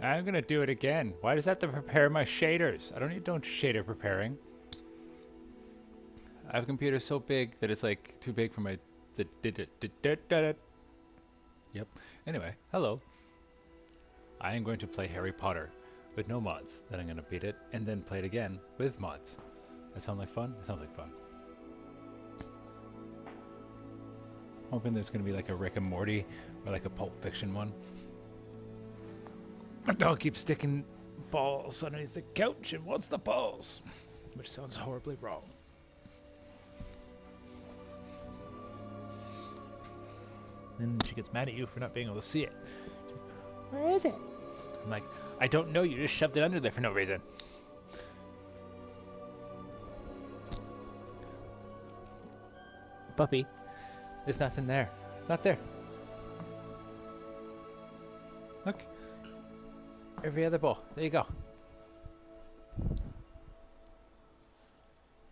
I'm gonna do it again. Why does that have to prepare my shaders? I don't need no shader preparing. I have a computer so big that it's like too big for my... Yep. Anyway, hello. I am going to play Harry Potter with no mods. Then I'm going to beat it and then play it again with mods. That sound like fun? It sounds like fun. Hoping there's going to be like a Rick and Morty or like a Pulp Fiction one. My dog keeps sticking balls underneath the couch and wants the balls, which sounds horribly wrong. Then she gets mad at you for not being able to see it. Where is it? I'm like, I don't know, you just shoved it under there for no reason. Puppy, there's nothing there. Not there. Look. Every other ball. There you go.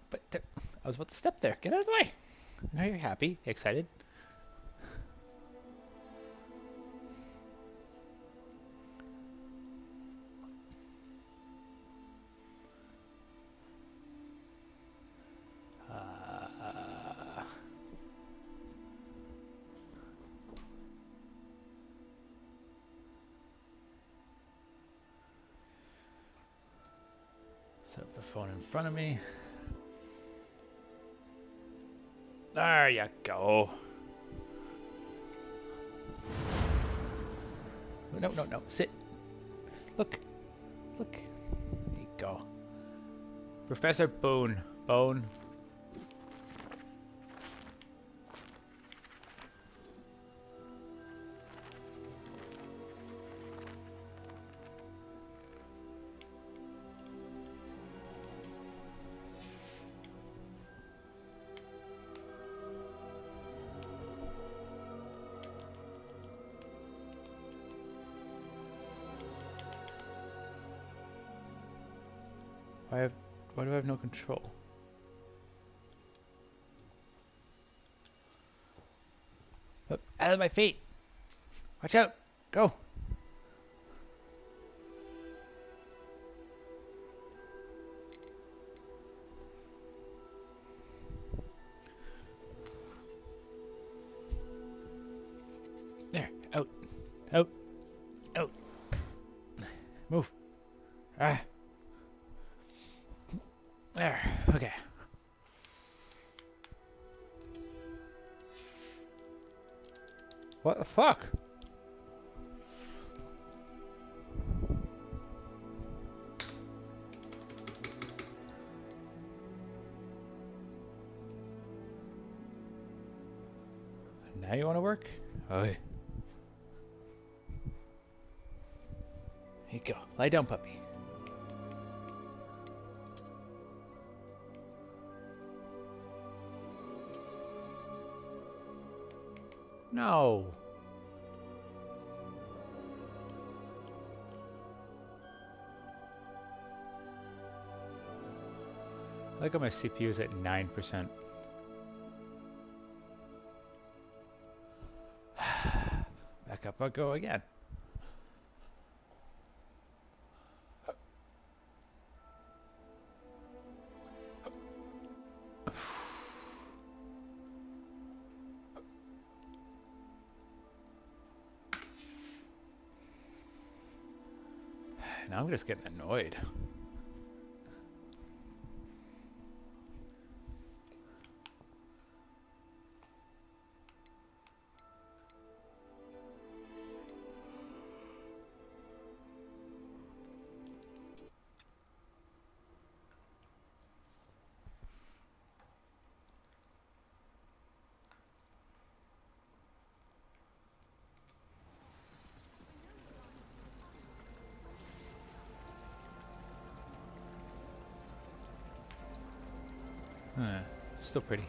But I was about to step there. Get out of the way. Now you're happy, excited. Set up the phone in front of me. There you go. No, no, no. Sit. Look. Look. There you go. Professor Boone. Bone. Why do I have no control? Oh, out of my feet! Watch out! Go! There! Out! Out! Out! Move! Ah! There, okay. What the fuck? Now you want to work? Okay. Here you go. Lie down, puppy. No. I like how my CPU is at 9%. Back up I go again. Now I'm just getting annoyed. Still pretty.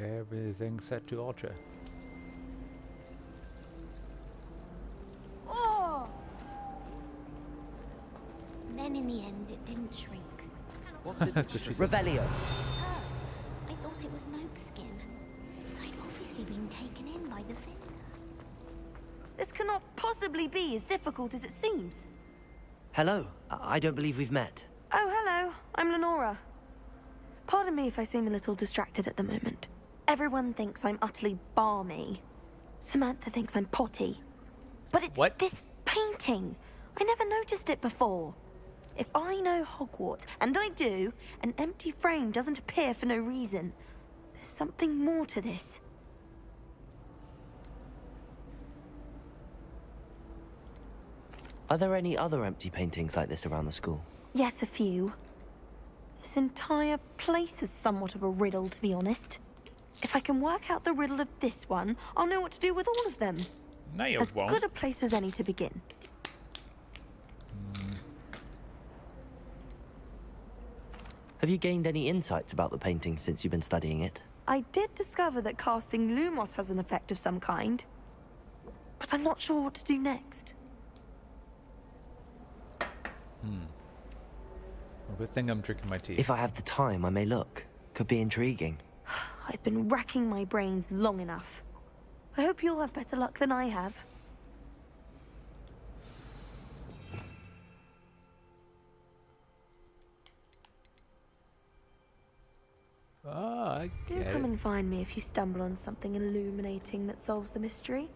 Everything set to ultra. Oh! And then in the end, it didn't shrink. That's what she said. Revelio. Curse. I thought it was moke skin. But I'd obviously been taken in by the vendor. This cannot possibly be as difficult as it seems. Hello. I don't believe we've met. Oh, hello. I'm Lenora. Pardon me if I seem a little distracted at the moment. Everyone thinks I'm utterly balmy. Samantha thinks I'm potty. But it's What? this painting. I never noticed it before. If I know Hogwarts, and I do, an empty frame doesn't appear for no reason. There's something more to this. Are there any other empty paintings like this around the school? Yes, a few. This entire place is somewhat of a riddle, to be honest. If I can work out the riddle of this one, I'll know what to do with all of them. No, you As won't. good a place as any to begin. Have you gained any insights about the painting since you've been studying it? I did discover that casting Lumos has an effect of some kind. But I'm not sure what to do next. Well, good thing I'm drinking my tea. If I have the time, I may look. Could be intriguing. I've been racking my brains long enough. I hope you'll have better luck than I have. Ah, I Do get come it. and find me if you stumble on something illuminating that solves the mystery.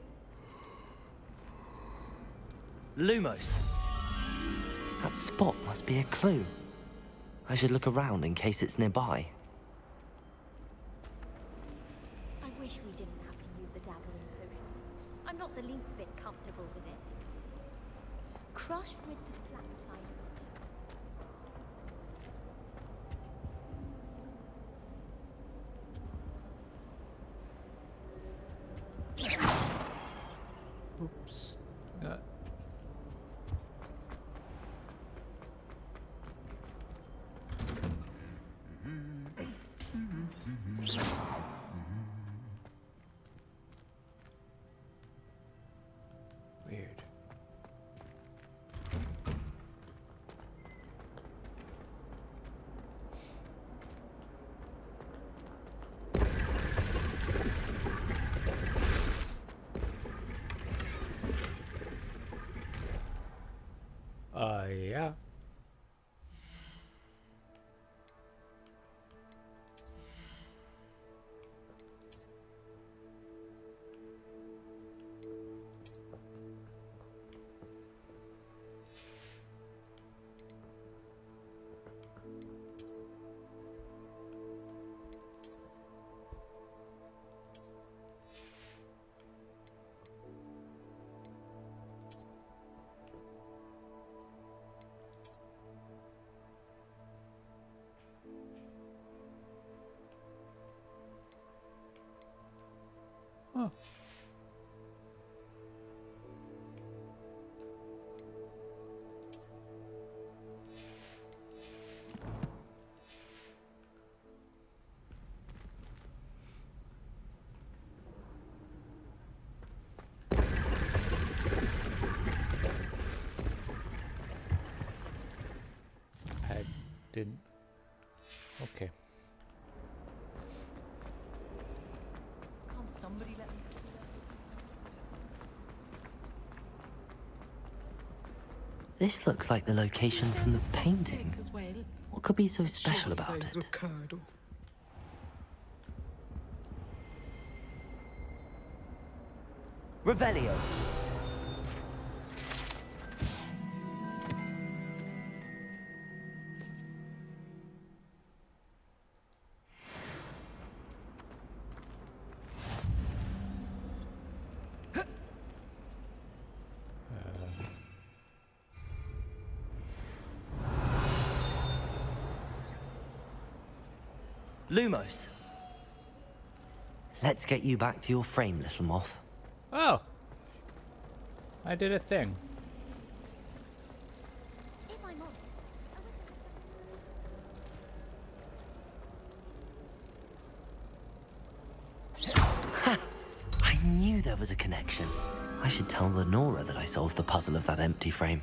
Lumos. That spot must be a clue. I should look around in case it's nearby. I wish we didn't have to use the dabbling potions. I'm not the least bit comfortable with it. Crush with the flat side of Oops. Weird. Yeah. Huh. I didn't. Okay. Can't somebody let me? This looks like the location from the painting. As well. What could be so special Surely about those it? were curdle. Revelio. Lumos. Let's get you back to your frame, little moth. Oh! I did a thing. If I'm honest, there was a connection. I should tell Lenora that I solved the puzzle of that empty frame.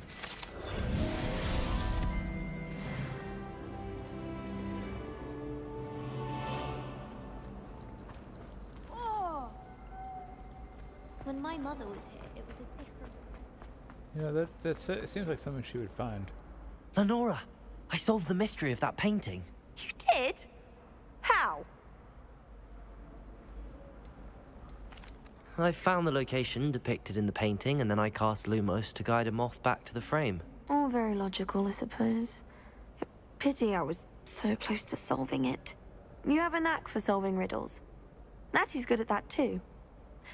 When my mother was here, it was a different... You know, it seems like something she would find. Lenora, I solved the mystery of that painting. You did? How? I found the location depicted in the painting, and then I cast Lumos to guide a moth back to the frame. All very logical, I suppose. Pity I was so close to solving it. You have a knack for solving riddles. Natty's good at that too.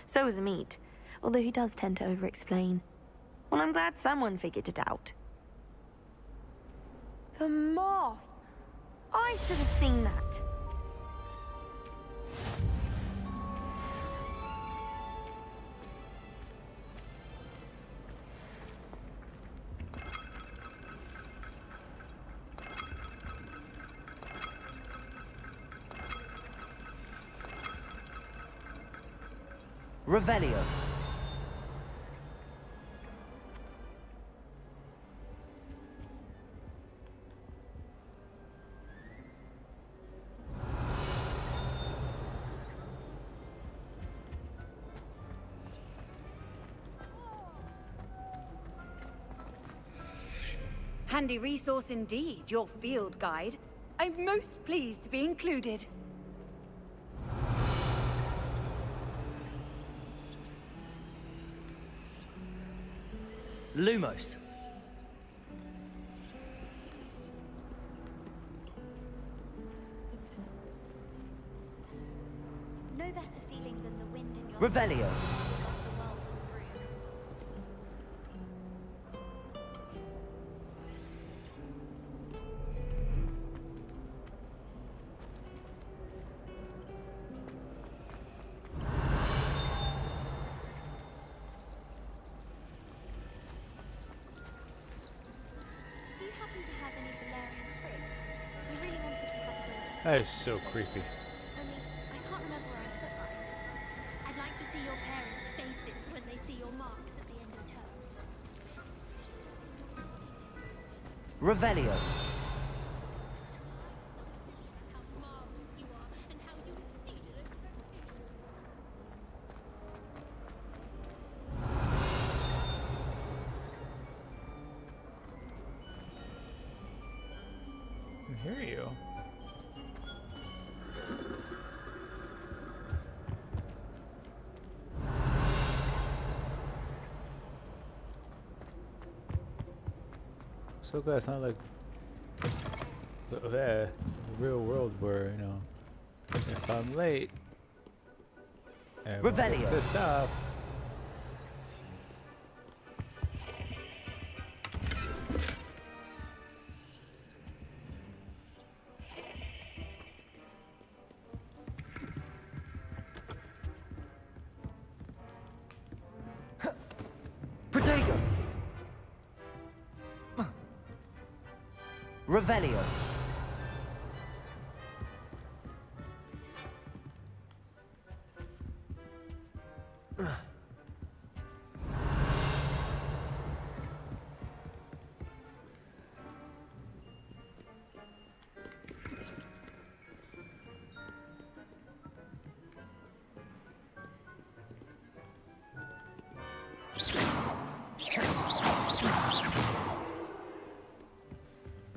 So is Amit, although he does tend to over-explain. Well, I'm glad someone figured it out. The moth! I should have seen that. Revelio. Handy resource indeed, your field guide. I'm most pleased to be included. Lumos. No better feeling than the wind in your... Revelio. Do you happen to have any Valerian sprigs? We really wanted to have a go. That is so creepy. Only, I can't remember where I put mine. I'd like to see your parents' faces when they see your marks at the end of term. Revelio. How marvelous you are, and how you exceeded expectations. I can hear you. So glad it's not like the real world where, you know, if I'm late, everyone gets Revelio. pissed off. Protego. Revelio.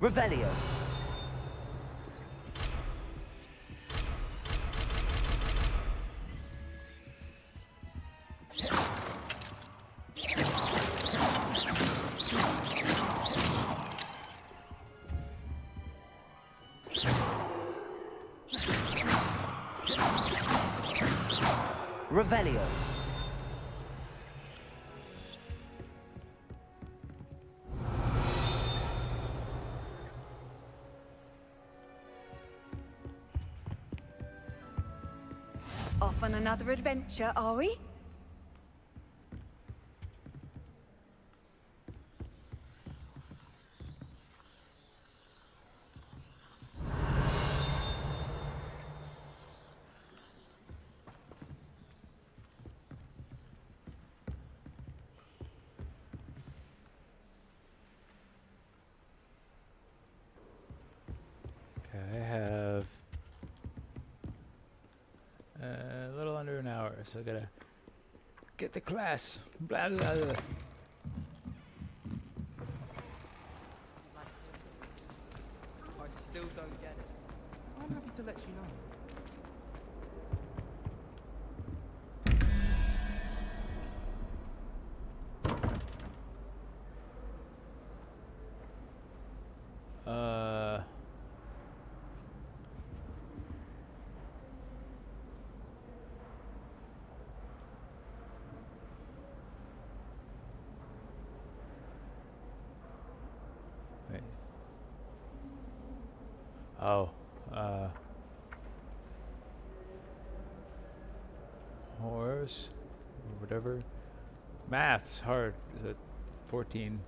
Revelio. Revelio. Off on another adventure, are we? so I gotta get the class. Blah, blah, blah. I still don't get it. I'm happy to let you know. Wait. Oh, horse, or whatever. Math's hard. Is it 14?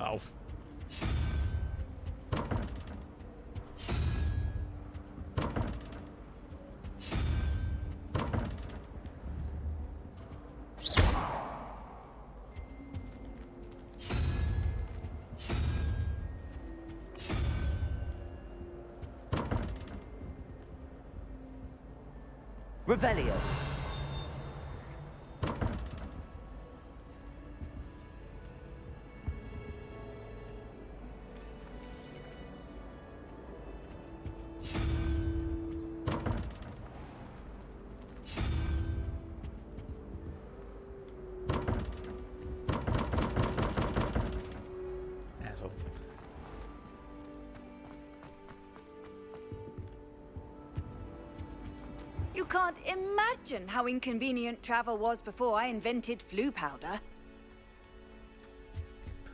Oh. Revelio. Asshole. You can't imagine how inconvenient travel was before I invented flu powder.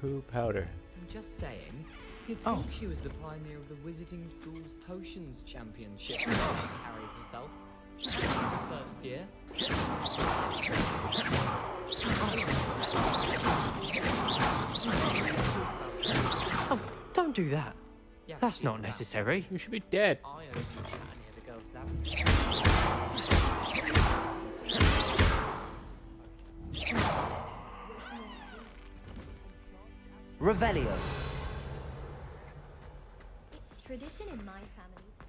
Poo powder. I'm just saying, you'd Oh. think she was the pioneer of the Wizarding School's Potions Championship. How she carries herself. She's a first year. Oh, don't do that. Yeah, That's she not did that. necessary. You should be dead. I heard you chatting near the girls' Revelio. It's tradition in my family to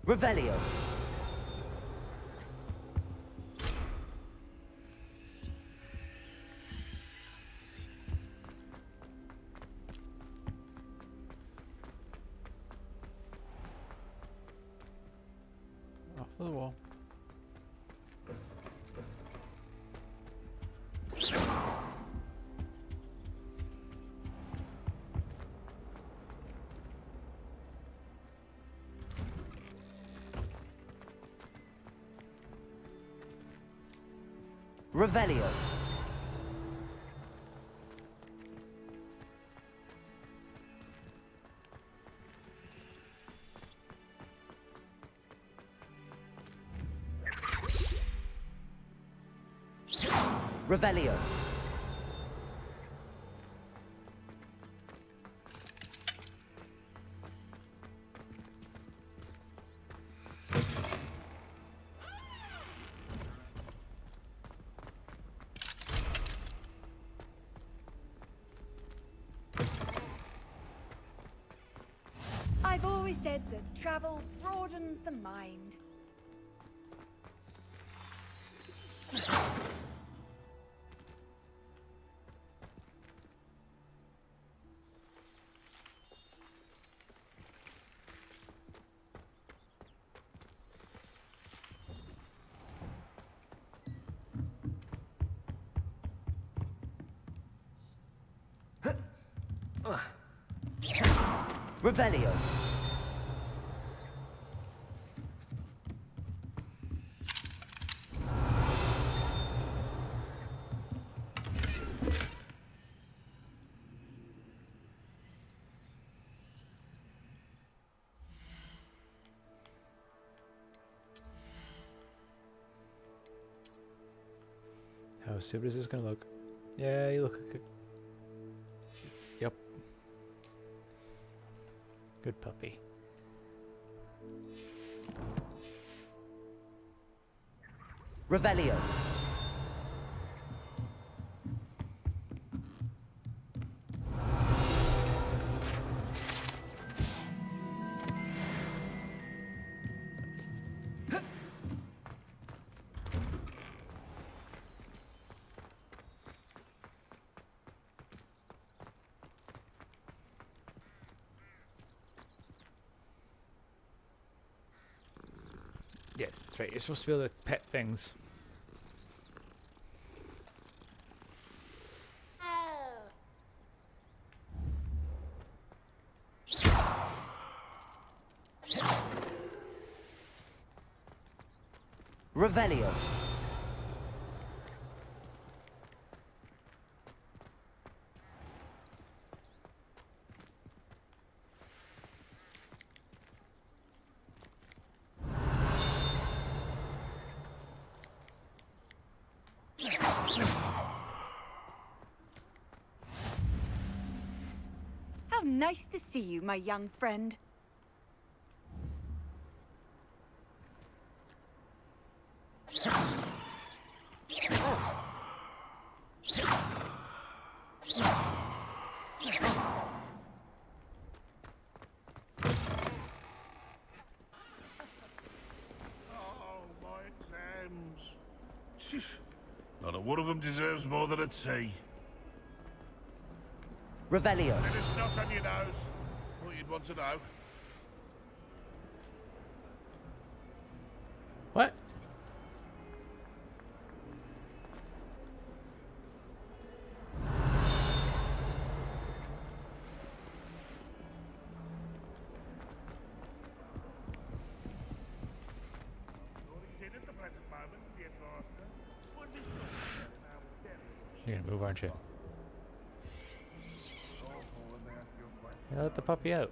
Revelio. Off the wall. Revelio. Revelio. I've always said that travel broadens the mind. Revelio. How stupid is this gonna look? Yeah, you look good. Yep. Good puppy. Revelio. Yes, that's right. You're supposed to be able to pet things. Revelio. How nice to see you, my young friend. Oh, my exams. Phew. Not a one of them deserves more than a T. Revelio. And it's not on your nose. Thought you'd want to know. What? You're gonna move, aren't you? Yeah, let the puppy out.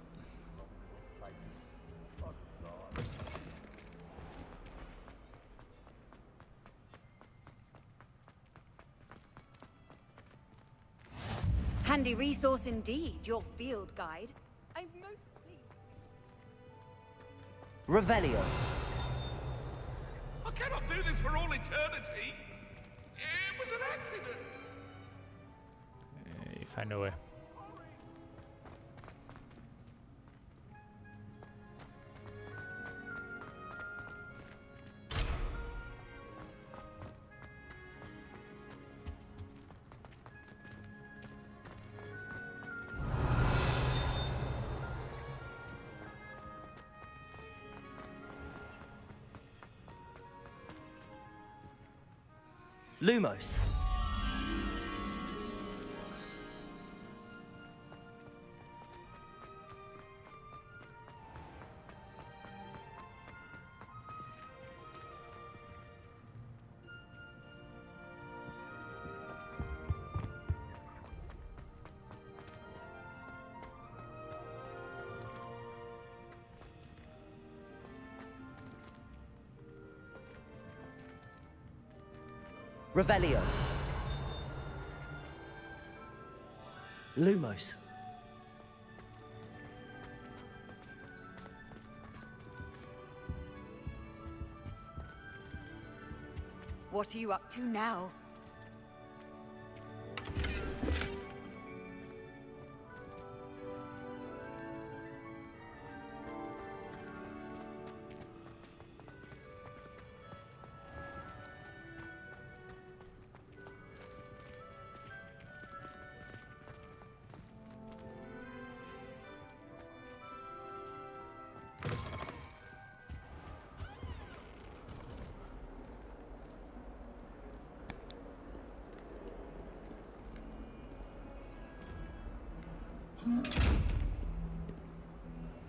Handy resource indeed, your field guide. I'm most pleased. Revelio. I cannot do this for all eternity. It was an accident. You find a way. Lumos. Revelio. Lumos. What are you up to now?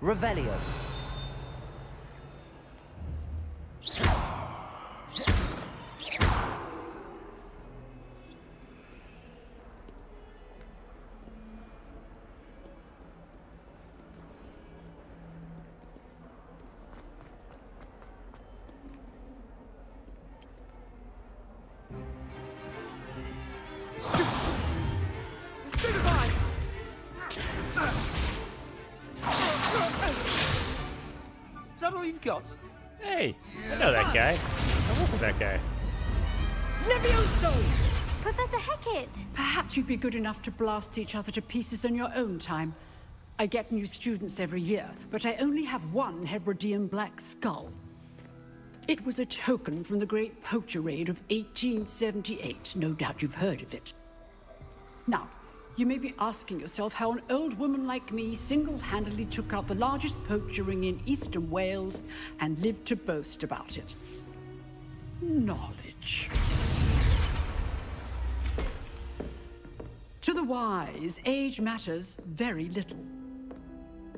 Revelio. Is that all you've got? Hey, I know that guy. I work with that guy. Levioso! Professor Hecat! Perhaps you'd be good enough to blast each other to pieces on your own time. I get new students every year, but I only have one Hebridean black skull. It was a token from the Great Poacher Raid of 1878. No doubt you've heard of it. Now, you may be asking yourself how an old woman like me single-handedly took out the largest poacher ring in eastern Wales and lived to boast about it. Knowledge. To the wise, age matters very little.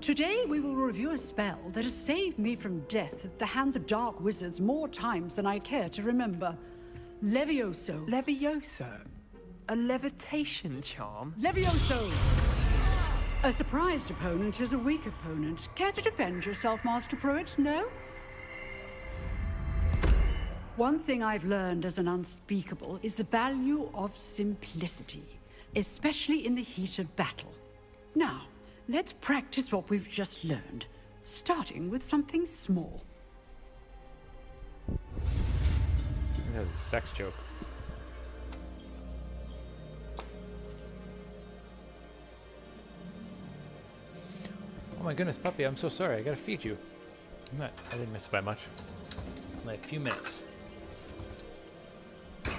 Today we will review a spell that has saved me from death at the hands of dark wizards more times than I care to remember. Levioso. Levioso? A levitation charm? Levioso! A surprised opponent is a weak opponent. Care to defend yourself, Master Pruitt? No? One thing I've learned as an unspeakable is the value of simplicity, especially in the heat of battle. Now, let's practice what we've just learned, starting with something small. That was a sex joke. Oh my goodness, puppy, I'm so sorry. I gotta feed you. I didn't miss it by much. Only a few minutes. To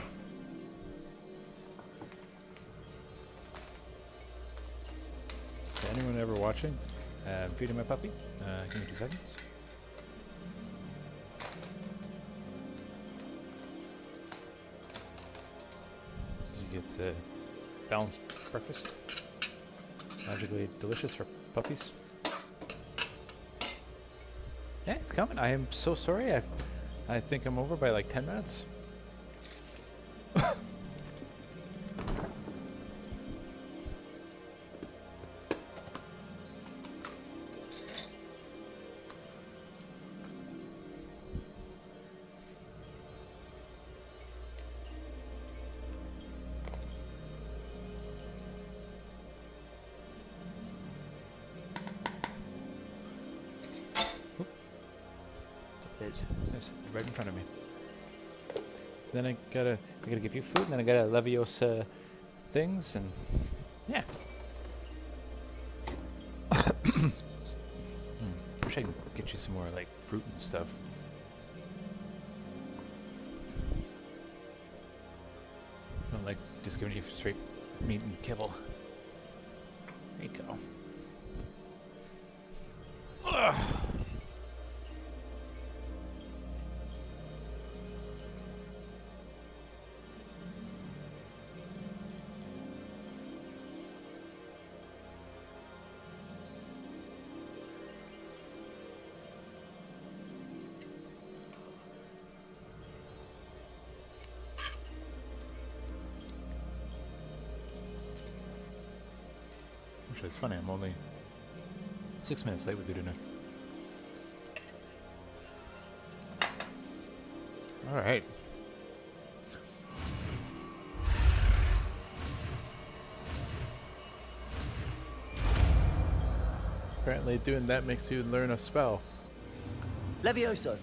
anyone ever watching, feeding my puppy. Give me 2 seconds. He gets a balanced breakfast. Magically delicious for puppies. Yeah, it's coming. I am so sorry. I think I'm over by like 10 minutes. There's right in front of me. Then I gotta give you food, and then I gotta Leviosa things, and yeah. Wish I could get you some more like fruit and stuff. I don't like just giving you straight meat and kibble. There you go. Ugh. Actually, it's funny, I'm only 6 minutes late with your dinner. Alright. Apparently doing that makes you learn a spell. Levioso.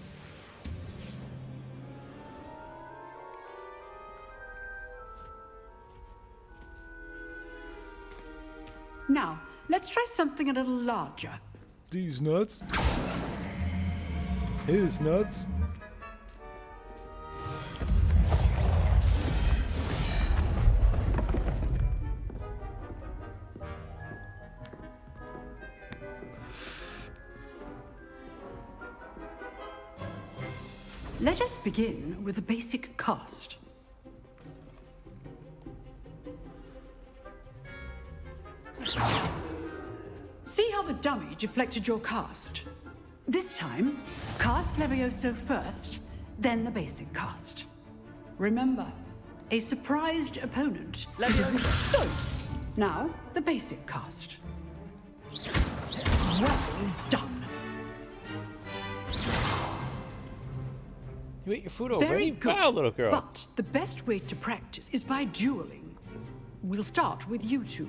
Now, let's try something a little larger. These nuts? His nuts? Let us begin with the basic cast. See how the dummy deflected your cast? This time, cast Levioso first, then the basic cast. Remember, a surprised opponent. Levioso! Now, the basic cast. Well done. You ate your food already? Very good. Wow, little girl. But the best way to practice is by dueling. We'll start with you two.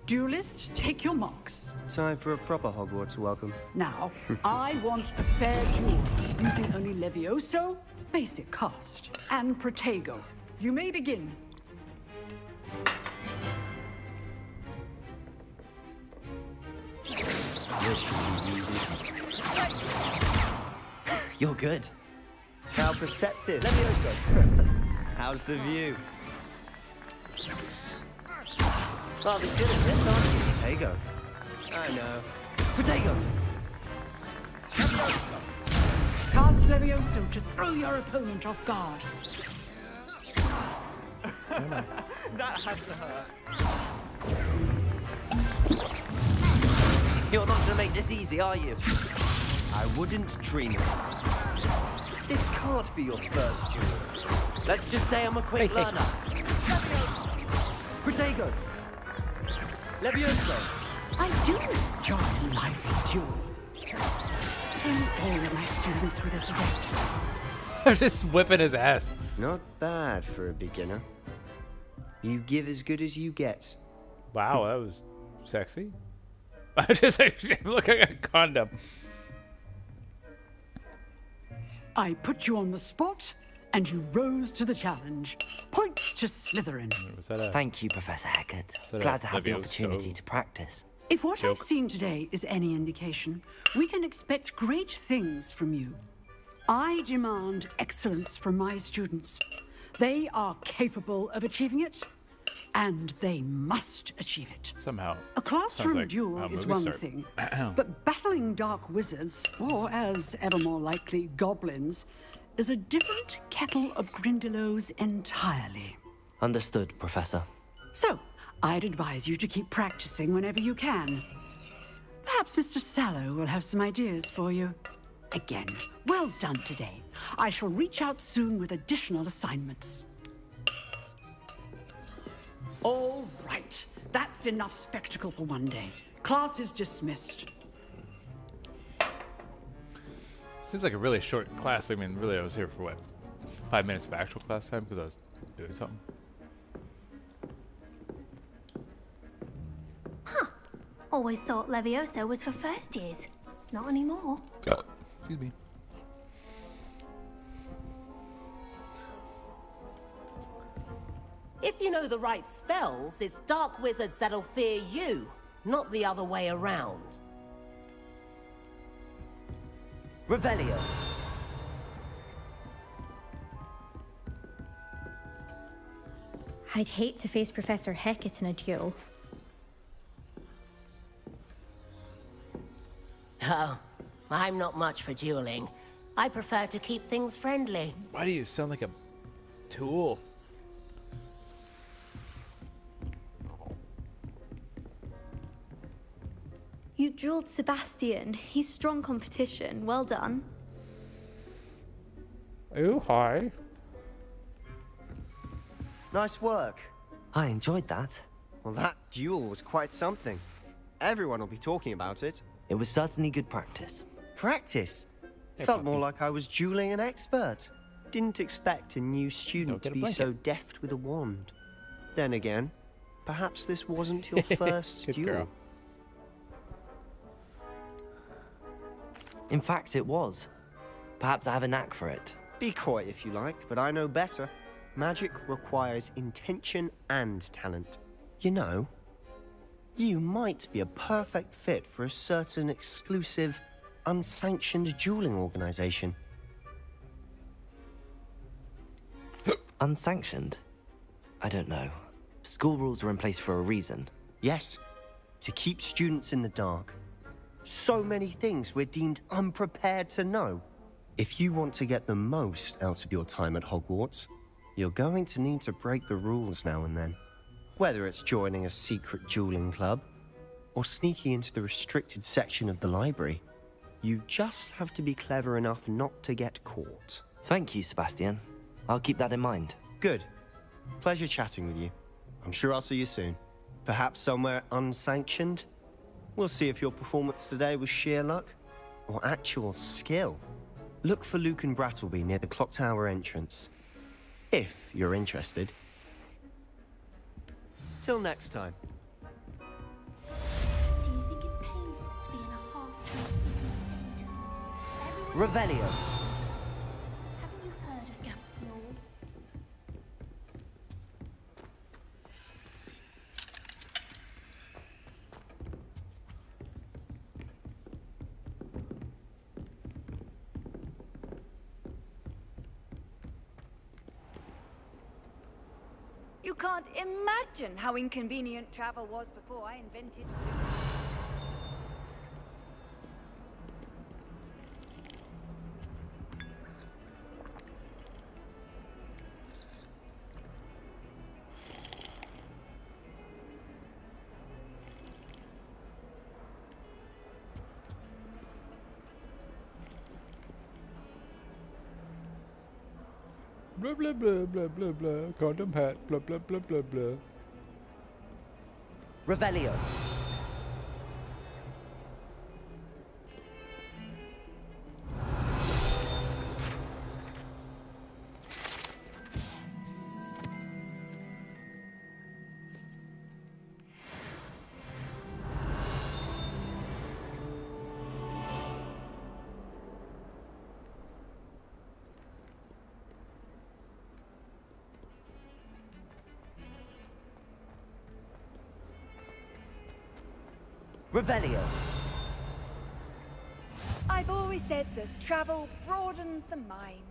Duelists, take your marks. Time for a proper Hogwarts welcome. Now, I want a fair duel, using only Levioso, basic cast, and Protego. You may begin. You're good. How perceptive. Levioso. How's the view? Rather good at this, aren't you? Protego. I know. Protego. Cast Levioso to throw your opponent off guard. That had to hurt. You're not gonna make this easy, are you? I wouldn't dream of it. This can't be your first duel. Let's just say I'm a quick learner. Protego. Levioso. I do enjoy a lively duel. Don't all my students with this event. I'm just whipping his ass. Not bad for a beginner. You give as good as you get. Wow, that was sexy. I just look like a condom. I put you on the spot, and you rose to the challenge. Points to Slytherin. Was that a Thank you, Professor Heckert. that Glad a to have the Levioso? opportunity to practice. If what Joke. I've seen today is any indication, we can expect great things from you. I demand excellence from my students. They are capable of achieving it, and they must achieve it. somehow? A classroom like duel how is movies one start. thing, but battling dark wizards, or as ever more likely, goblins, is a different kettle of Grindylows entirely. Understood, Professor. So, I'd advise you to keep practicing whenever you can. Perhaps Mr. Sallow will have some ideas for you. Again, well done today. I shall reach out soon with additional assignments. All right, that's enough spectacle for one day. Class is dismissed. Seems like a really short class. I mean, really, I was here for what, 5 minutes of actual class time because I was doing something. Always thought Levioso was for first years. Not anymore. Excuse me. If you know the right spells, it's dark wizards that'll fear you, not the other way around. Revelio. I'd hate to face Professor Heckett in a duel. Oh, I'm not much for dueling. I prefer to keep things friendly. Why do you sound like a tool? You drilled Sebastian. He's strong competition. Well done. Oh, hi. Nice work. I enjoyed that. Well, that duel was quite something. Everyone will be talking about it. It was certainly good practice. Practice? Hey, Felt puppy. more like I was dueling an expert. Didn't expect a new Don't student to get a be so blanket. deft with a wand. Then again, perhaps this wasn't your first Good duel. girl. In fact, it was. Perhaps I have a knack for it. Be coy if you like, but I know better. Magic requires intention and talent. You know, you might be a perfect fit for a certain exclusive, unsanctioned dueling organization. Unsanctioned? I don't know. School rules are in place for a reason. Yes, to keep students in the dark. So many things we're deemed unprepared to know. If you want to get the most out of your time at Hogwarts, you're going to need to break the rules now and then. Whether it's joining a secret dueling club, or sneaking into the restricted section of the library, you just have to be clever enough not to get caught. Thank you, Sebastian. I'll keep that in mind. Good. Pleasure chatting with you. I'm sure I'll see you soon. Perhaps somewhere unsanctioned? We'll see if your performance today was sheer luck or actual skill. Look for Luke and Brattleby near the clock tower entrance, if you're interested. Till next time. Do you think it's painful to be in a half-translucent state? Revelio. Haven't you heard of Gamp's Law? You can't imagine how inconvenient travel was before I invented. Blah, blah, blah, blah, blah, blah. Condom hat, blah, blah, blah, blah, blah. Revelio. Revelio. I've always said that travel broadens the mind.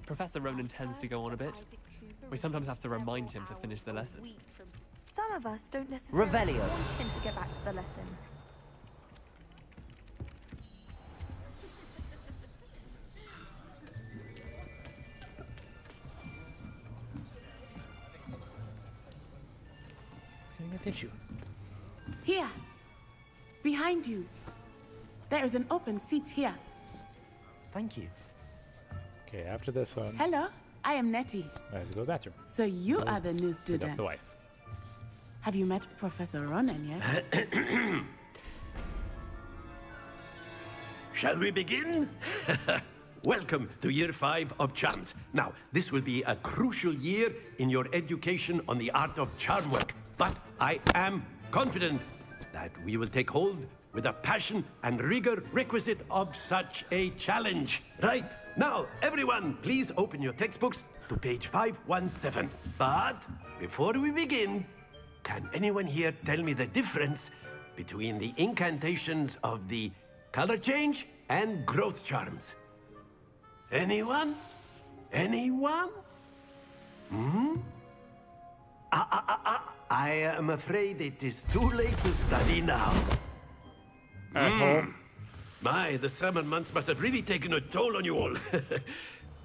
Professor Ronan tends to go on a bit. We sometimes have to remind him to finish the lesson. Some of us don't necessarily Revelio. want him to get back to the lesson. It's getting a tissue. Here. Behind you. There is an open seat here. Thank you. Okay, after this one, Hello, I am Nettie. I have to go to the bathroom. So you are the new Pick up student. the wife. Have you met Professor Ronan yet? Shall we begin? Welcome to Year 5 of Charms. Now, this will be a crucial year in your education on the art of charm work. But I am confident that we will take hold with the passion and rigor requisite of such a challenge. Right, Now, everyone, please open your textbooks to page 517. But before we begin, can anyone here tell me the difference between the incantations of the color change and growth charms? Anyone? Anyone? I am afraid it is too late to study now. My, the summer months must have really taken a toll on you all.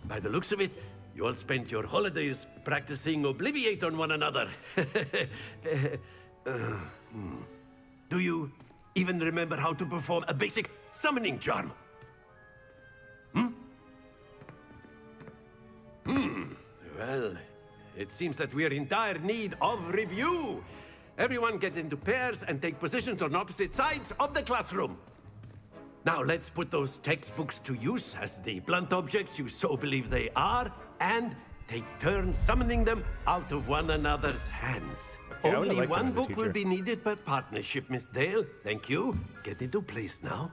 By the looks of it, you all spent your holidays practicing Obliviate on one another. Do you even remember how to perform a basic summoning charm? Well, it seems that we are in dire need of review. Everyone get into pairs and take positions on opposite sides of the classroom. Now let's put those textbooks to use as the blunt objects you so believe they are, and take turns summoning them out of one another's hands. Okay, Only one book will be needed per partnership, Miss Dale. Thank you. Get into place now.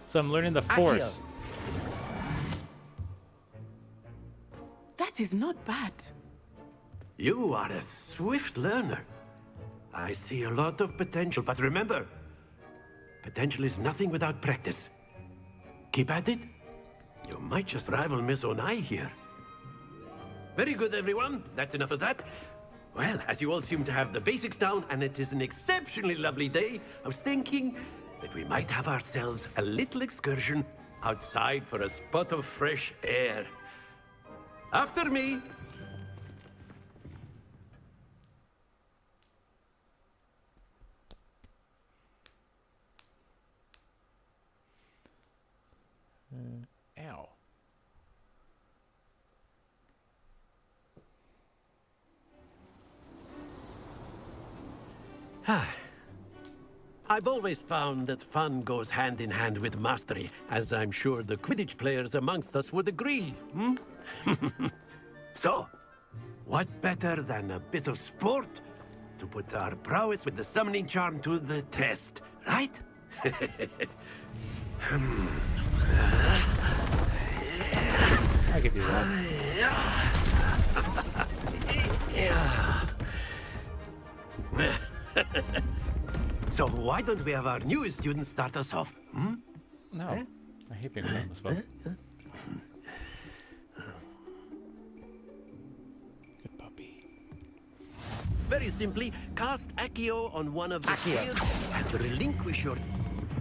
So I'm learning the Force. That is not bad. You are a swift learner. I see a lot of potential, but remember, potential is nothing without practice. Keep at it. You might just rival Miss Onai here. Very good, everyone. That's enough of that. Well, as you all seem to have the basics down, and it is an exceptionally lovely day, I was thinking that we might have ourselves a little excursion outside for a spot of fresh air. After me. Ow. I've always found that fun goes hand in hand with mastery, as I'm sure the Quidditch players amongst us would agree, So, what better than a bit of sport to put our prowess with the summoning charm to the test, right? I could do that. So why don't we have our newest student start us off? No, I hate being put on the spot. Good puppy. Very simply, cast Accio on one of the shields and relinquish your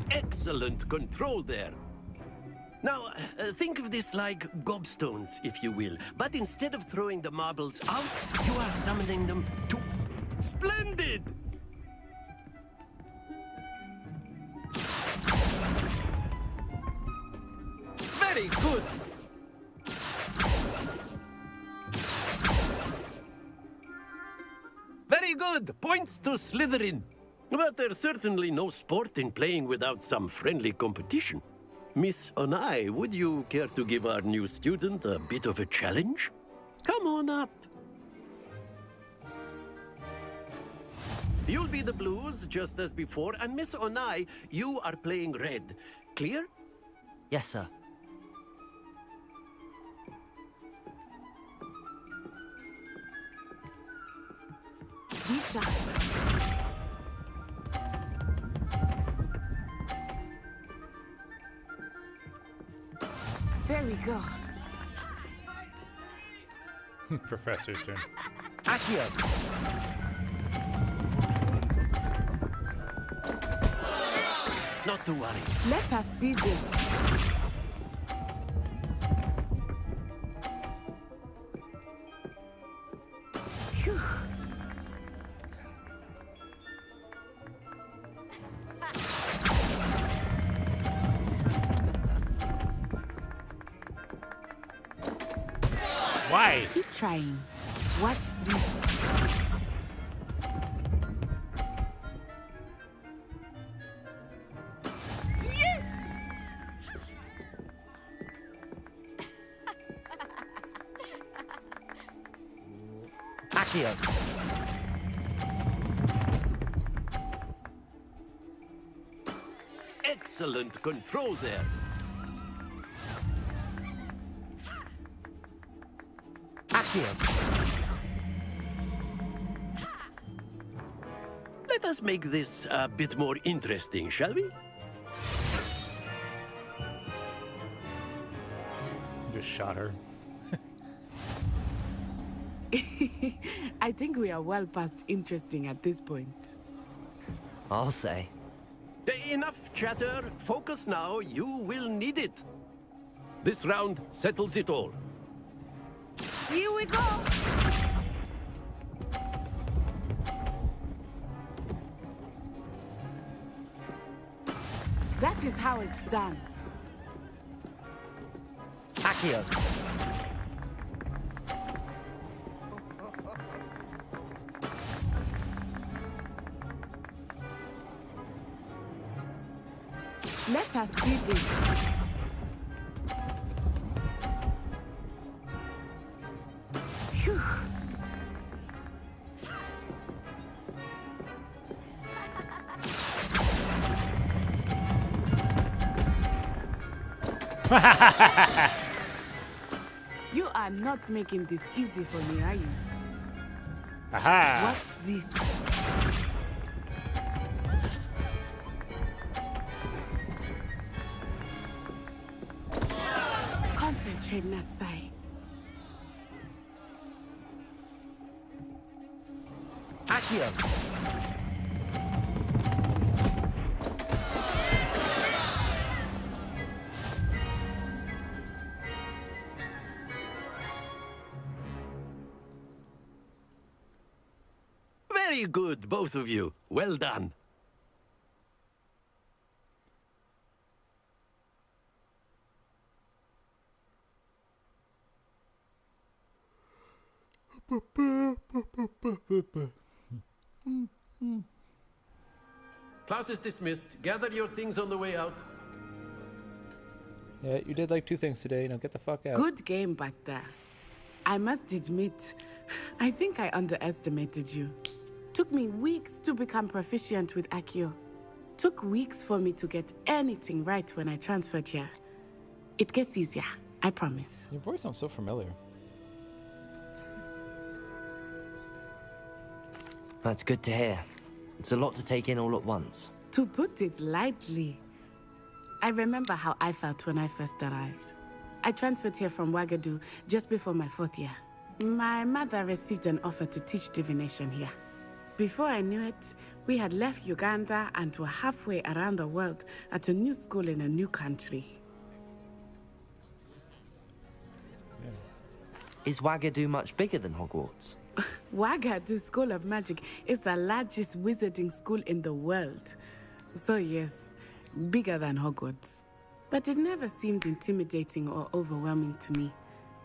excellent control there. Now, think of this like gobstones, if you will. But instead of throwing the marbles out, you are summoning them to... Splendid! Very good! Very good! Points to Slytherin. But there's certainly no sport in playing without some friendly competition. Miss Onai, would you care to give our new student a bit of a challenge? Come on up. You'll be the blues, just as before, and Miss Onai, you are playing red. Clear? Yes, sir. Be sharp. There we go. Professor's turn. Accio! Not to worry. Let us see this. Phew. Why? Keep trying. Watch this. Yes! Accio. Excellent control there. Accio. Let us make this a bit more interesting, shall we? Just shot her. I think we are well past interesting at this point. I'll say. Enough chatter. Focus now. You will need it. This round settles it all. Here we go! That is how it's done. Accio. Let us see this. Phew. You are not making this easy for me, are you? Aha! Watch this. Concentrate, Natsai. Accio. Very good, both of you. Well done. Class is dismissed. Gather your things on the way out. Yeah, you did like 2 things today. Now get the fuck out. Good game back there. I must admit, I think I underestimated you. Took me weeks to become proficient with Accio. Took weeks for me to get anything right when I transferred here. It gets easier, I promise. Your voice sounds so familiar. That's good to hear. It's a lot to take in all at once. To put it lightly, I remember how I felt when I first arrived. I transferred here from Wagadu just before my 4th year. My mother received an offer to teach divination here. Before I knew it, we had left Uganda and were halfway around the world at a new school in a new country. Is Wagadu much bigger than Hogwarts? Wagadu School of Magic is the largest wizarding school in the world. So yes, bigger than Hogwarts. But it never seemed intimidating or overwhelming to me.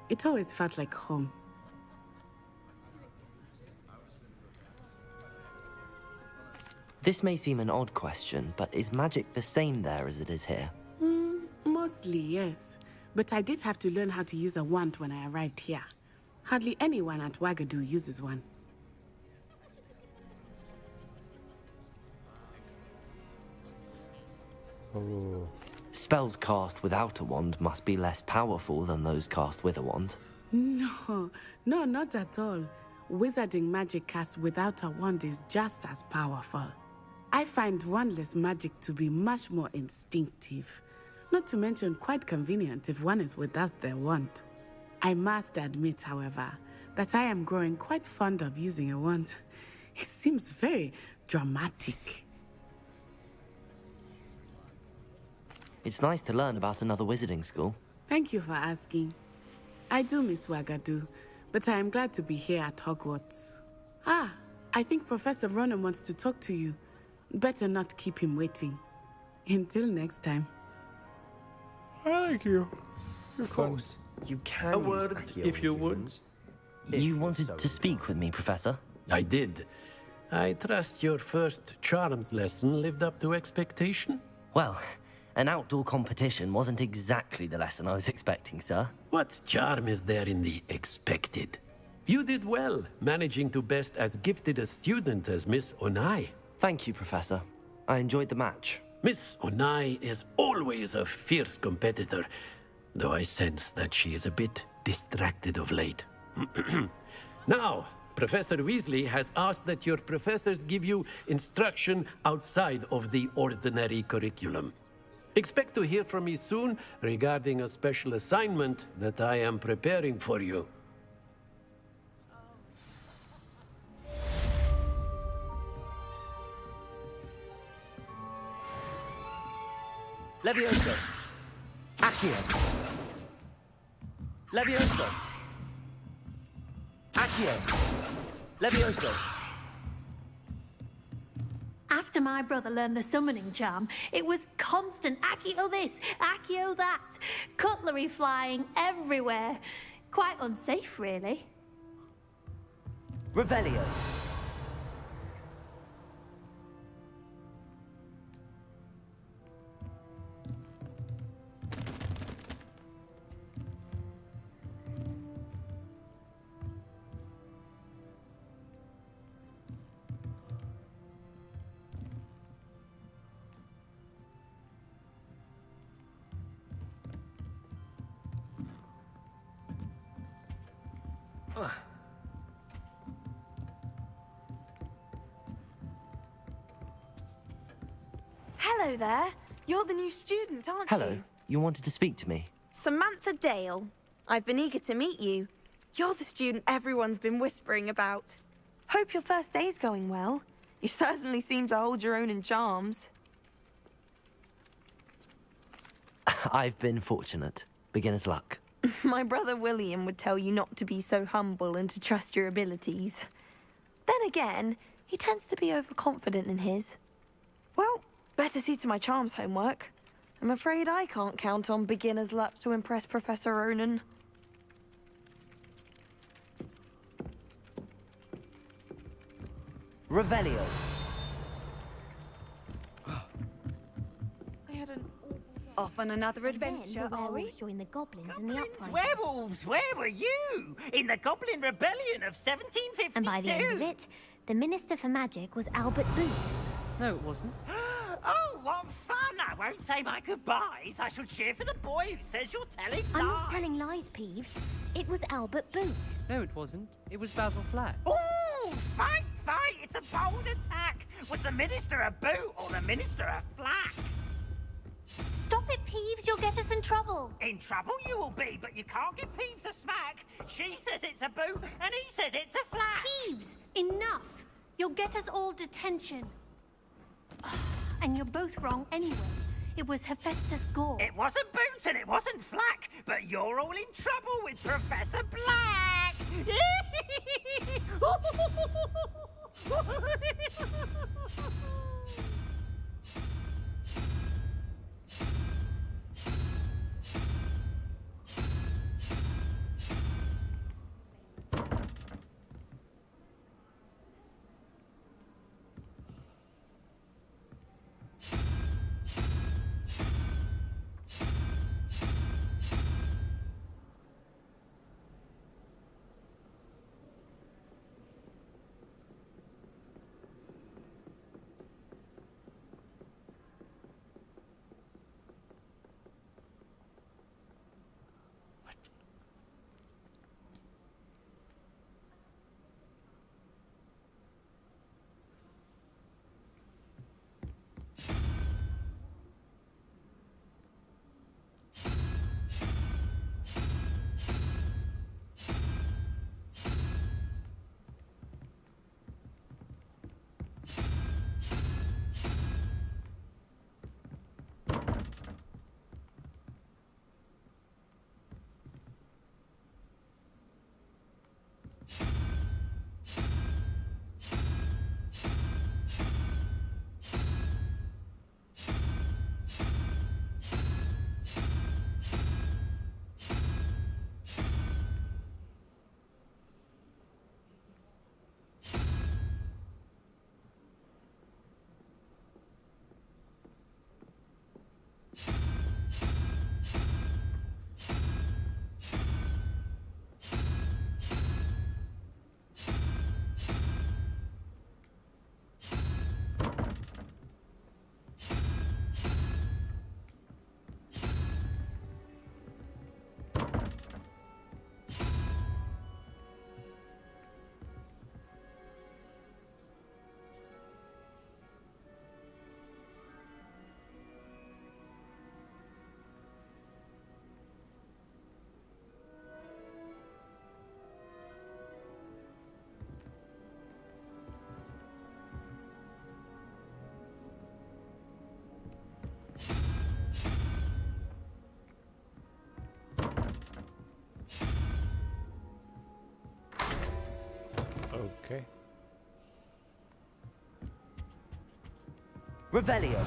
It always felt like home. This may seem an odd question, but is magic the same there as it is here? Mostly, yes. But I did have to learn how to use a wand when I arrived here. Hardly anyone at Wagadu uses one. Oh. Spells cast without a wand must be less powerful than those cast with a wand. No, not at all. Wizarding magic cast without a wand is just as powerful. I find wandless magic to be much more instinctive. Not to mention quite convenient if one is without their wand. I must admit, however, that I am growing quite fond of using a wand. It seems very dramatic. It's nice to learn about another wizarding school. Thank you for asking. I do miss Wagadu, but I am glad to be here at Hogwarts. Ah, I think Professor Ronan wants to talk to you. Better not keep him waiting. Until next time. I like you. Of course. You can A use word, Accio if on you would. humans. You If wanted so to speak with me, Professor? I did. I trust your first charms lesson lived up to expectation? Well, an outdoor competition wasn't exactly the lesson I was expecting, sir. What charm is there in the expected? You did well, managing to best as gifted a student as Miss Onai. Thank you, Professor. I enjoyed the match. Miss Onai is always a fierce competitor, though I sense that she is a bit distracted of late. Now, Professor Weasley has asked that your professors give you instruction outside of the ordinary curriculum. Expect to hear from me soon regarding a special assignment that I am preparing for you. Levioso. Accio. Levioso. Accio. Levioso. After my brother learned the summoning charm, it was constant Accio this, Accio that. Cutlery flying everywhere. Quite unsafe, really. Revelio. Hello there. You're the new student, aren't Hello. you? You wanted to speak to me? Samantha Dale. I've been eager to meet you. You're the student everyone's been whispering about. Hope your first day's going well. You certainly seem to hold your own in charms. I've been fortunate. Beginner's luck. My brother William would tell you not to be so humble and to trust your abilities. Then again, he tends to be overconfident in his. Well, better see to my charms homework. I'm afraid I can't count on beginner's luck to impress Professor Ronan. Revelio. I had an off on another adventure, are we? Join the goblins in the uprising. Werewolves, where were you? In the Goblin Rebellion of 1752. And by the end of it, the Minister for Magic was Albert Boot. No, it wasn't. Oh, what fun! I won't say my goodbyes. I shall cheer for the boy who says you're telling lies. I'm not telling lies, Peeves. It was Albert Boot. No, it wasn't. It was Basil Flack. Oh, fight, fight! It's a bold attack. Was the Minister a boot or the Minister a flack? Stop it, Peeves. You'll get us in trouble. In trouble you will be, but you can't give Peeves a smack. She says it's a boot, and he says it's a flack. Peeves, enough. You'll get us all detention. And you're both wrong anyway. It was Hephaestus Gore. It wasn't Boot and it wasn't Flack, but you're all in trouble with Professor Black! Okay. Revelio.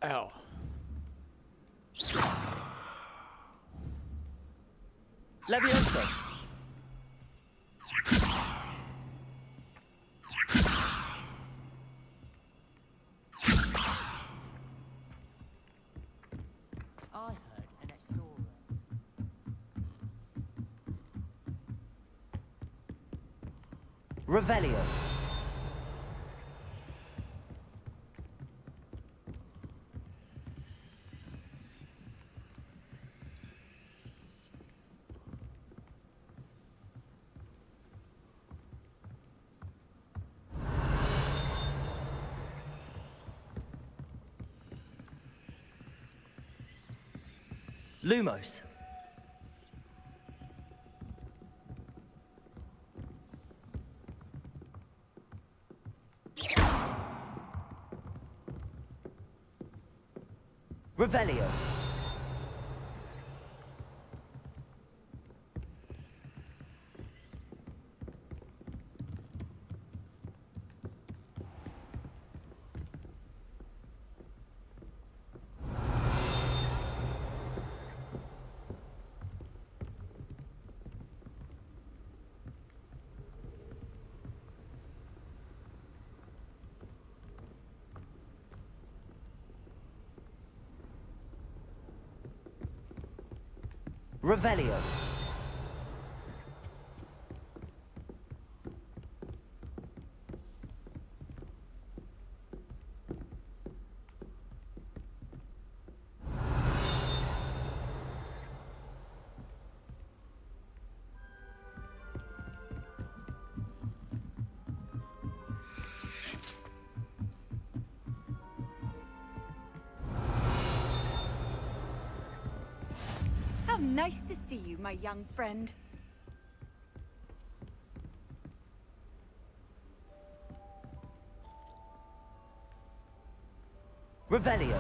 Ow. Levioso. I heard an explorer. Revelio. Lumos. Revelio. Revelio. How nice to see you, my young friend. Revelio.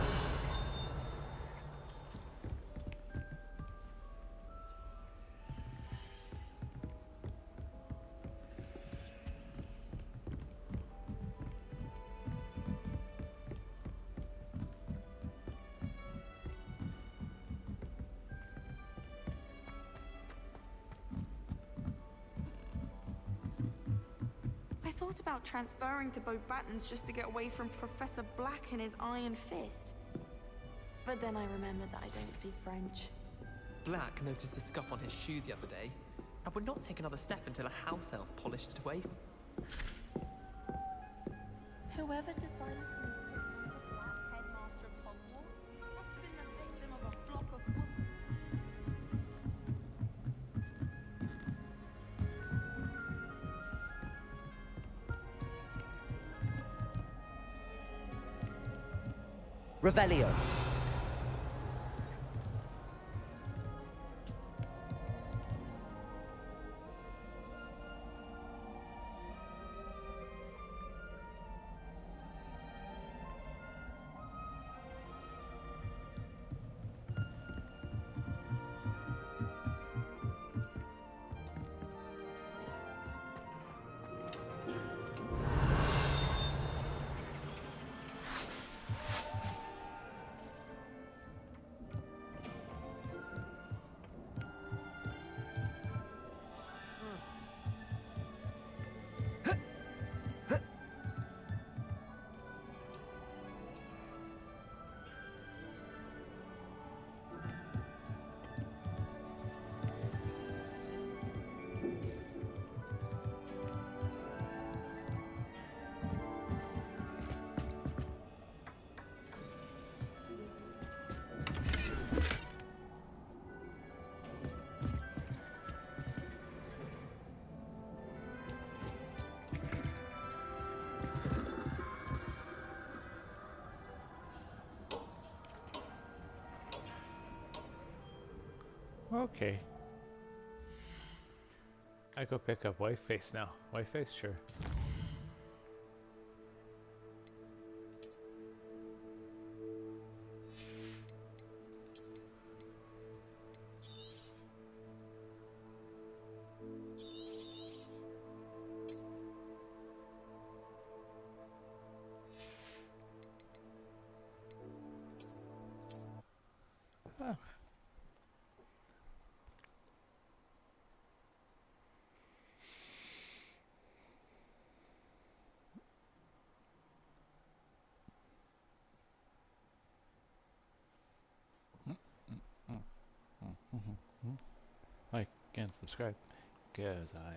I thought about transferring to Beauxbatons just to get away from Professor Black and his iron fist. But then I remembered that I don't speak French. Black noticed a scuff on his shoe the other day, and would not take another step until a house elf polished it away. Whoever decided to insist on the Black headmaster of Hogwarts must have been the victim of a flock of wood. Revelio. Okay. I go pick up White Face now. White Face, sure. Oh. Like and subscribe, because I am